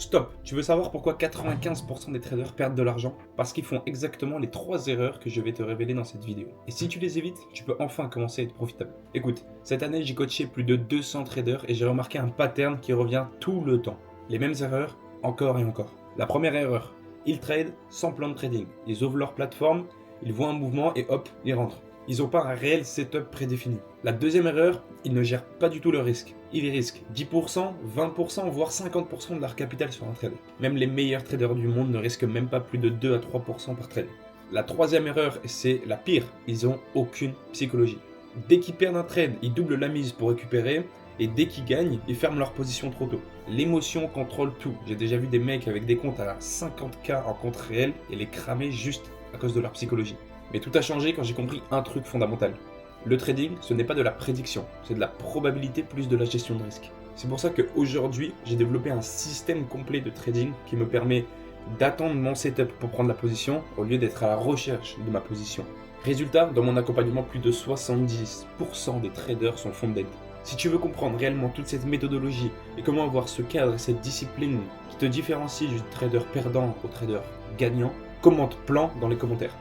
Stop! Tu veux savoir pourquoi 95% des traders perdent de l'argent? Parce qu'ils font exactement les 3 erreurs que je vais te révéler dans cette vidéo. Et si tu les évites, tu peux enfin commencer à être profitable. Écoute, cette année j'ai coaché plus de 200 traders et j'ai remarqué un pattern qui revient tout le temps. Les mêmes erreurs, encore et encore. La première erreur, ils tradent sans plan de trading. Ils ouvrent leur plateforme, ils voient un mouvement et hop, ils rentrent. Ils n'ont pas un réel setup prédéfini. La deuxième erreur, ils ne gèrent pas du tout le risque. Ils risquent 10%, 20%, voire 50% de leur capital sur un trade. Même les meilleurs traders du monde ne risquent même pas plus de 2 à 3% par trade. La troisième erreur, c'est la pire, ils n'ont aucune psychologie. Dès qu'ils perdent un trade, ils doublent la mise pour récupérer, et dès qu'ils gagnent, ils ferment leur position trop tôt. L'émotion contrôle tout. J'ai déjà vu des mecs avec des comptes à 50K en compte réel et les cramer juste à cause de leur psychologie. Mais tout a changé quand j'ai compris un truc fondamental. Le trading, ce n'est pas de la prédiction, c'est de la probabilité plus de la gestion de risque. C'est pour ça qu'aujourd'hui, j'ai développé un système complet de trading qui me permet d'attendre mon setup pour prendre la position au lieu d'être à la recherche de ma position. Résultat, dans mon accompagnement, plus de 70% des traders sont funded. Si tu veux comprendre réellement toute cette méthodologie et comment avoir ce cadre et cette discipline qui te différencie du trader perdant au trader gagnant, commente plan dans les commentaires.